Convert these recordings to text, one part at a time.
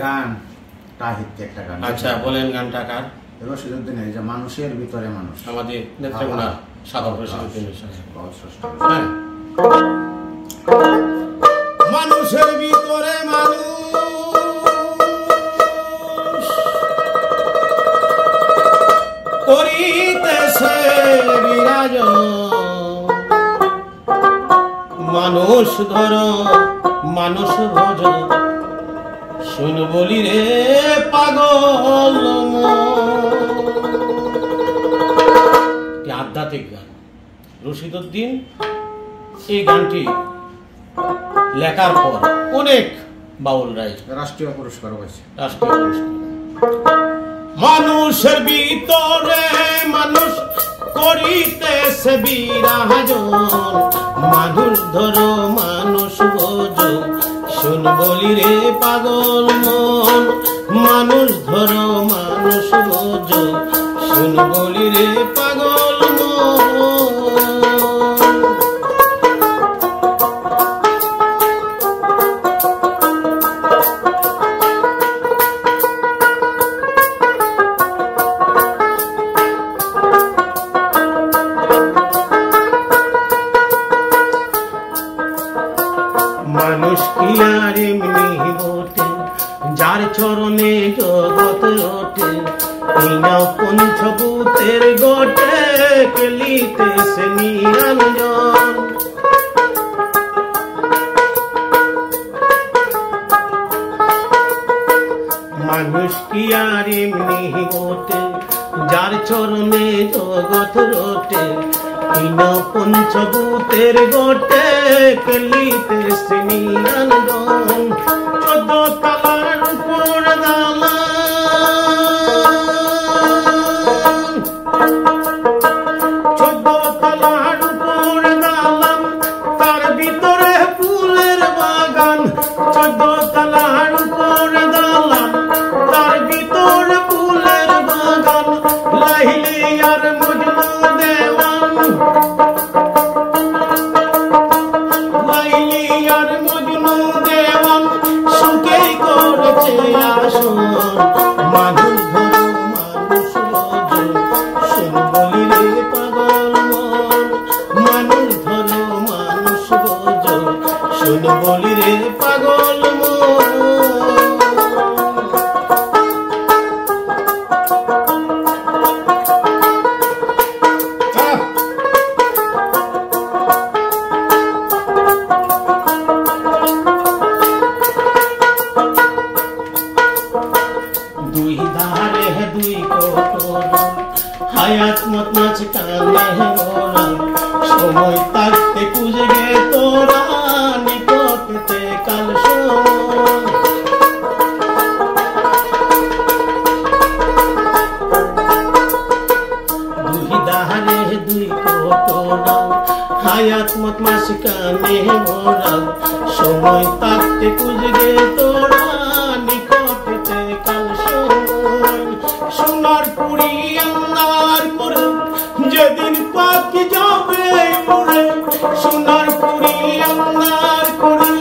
গান তাহিত্যে একটা গান। আচ্ছা বলেন গানটা কার? রশিদউদ্দিন, এই যে মানুষের ভিতরে মানুষ, আমাদের নেত্রকোনা সাগর রশিদউদ্দিনের সাথে। হ্যাঁ, মানুষের ভিতরে মানুষ করিতেছে বিরাজ, মানুষ ধর মানুষ ভজ, শুন বলি রে পাগল। আধ্যাত্মিক গান। রশিদউদ্দিন এই গানটি লেখার পর অনেক বাউলরাই রাষ্ট্রীয় পুরস্কার হয়েছে। রাষ্ট্রীয় পুরস্কার। মানুষের ভিতরে মানুষ করিতেছে বিরাজ, মানুষ ধরো মানুষ ভজ, শুন বলি রে পাগল মন। মানুষ ধরো মানুষ ভজ, শুন বলি রে পাগল মন। মানুষ কি আর এমনি বটে, যার চরণে জগৎ ওঠে, পঞ্চভূতের গোটে খেলিতেছে নিরঞ্জন। মানুষ কি আর এমনি বটে, যার চরণে জগৎ ওঠে, পঞ্চভূতের গোটে খেলিতেছে নিরঞ্জন। 14 তলার উপর দালান, 14 তলার উপর দালান, তার ভিতরে ফুলের বাগান। 14 তলার উপর দালান, তার ভিতরে ফুলের বাগান। লাইলি আর মজনু দেওয়ান, লাইলি আর মজনু দেওয়ান, সুখে করেছে আসন। মানুষ ধরো মানুষ ভজ, শুন বলি রে পাগল মন। মানুষ ধরো মানুষ ভজ, শুন বলি রে পাগল মন। দুই ধারে দুই কোটর, হায়াত মত নাচ কানে মোরা, সময় থাকতে খুঁজবে তোরা, নিকটতে কাল সময়। দুই ধারে দুই কোটর, হায়াত মত নাচ কানে মোরা, সময় থাকতে খুঁজবে তোরা, নিকটতে কাল সময়। সোনার পুরি আন্দার করে যেদিন পাখি যাবে উড়ে, সোনার পুরি আন্দার করে,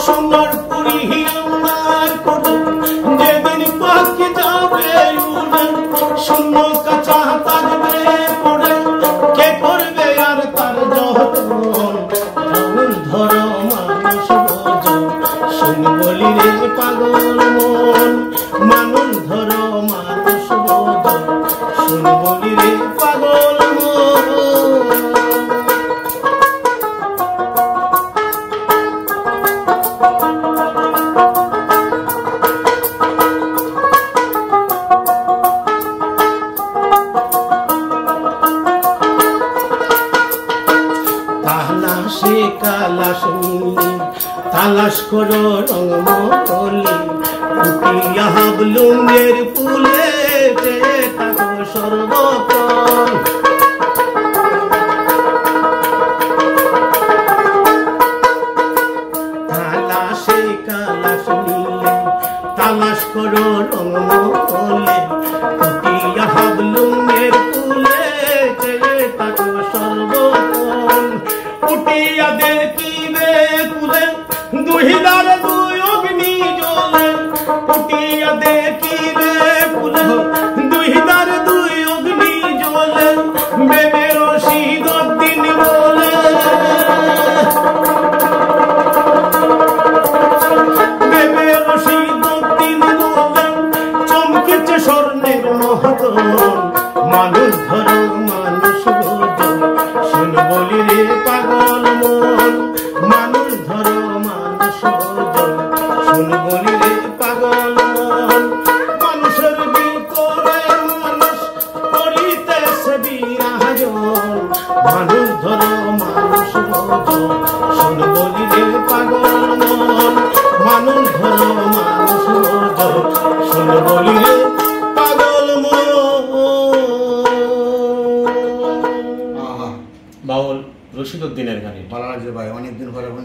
সোনার পুরি আন্দার করে যেদিন পাখি যাবে উড়ে, শূন্য কাঁচা থাকবে পড়ে, কে করবে আর তার যতন। মানুষ ধরো মানুষ ভজ, শুন বলি রে পাগল মন। মানুষ ধরো মানুষ ভজ, শুন বলি রে পাগল মন। তালাশে কালাশ মিলি, তালাশ করো রঙমলি, উঠিয়া হাবলুঙ্গের ফুলে থাকো সর্বক্ষণ। তালাশে কালাশ মিলি, তালাশ করো রঙমলি, উঠিয়া হাবলুঙ্গের ফুলে থাকো সর্বক্ষণ। উঠিয়া দেখিবে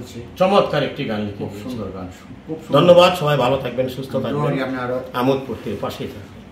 হয়েছে। চমৎকার একটি গান লিখে খুব দিয়েছেন। সুন্দর গান, খুব সুন্দর। ধন্যবাদ, সবাই ভালো থাকবেন, সুস্থ থাকবেন, আপনি আরো আমোদ প্রত্যের পাশেই থাকবেন।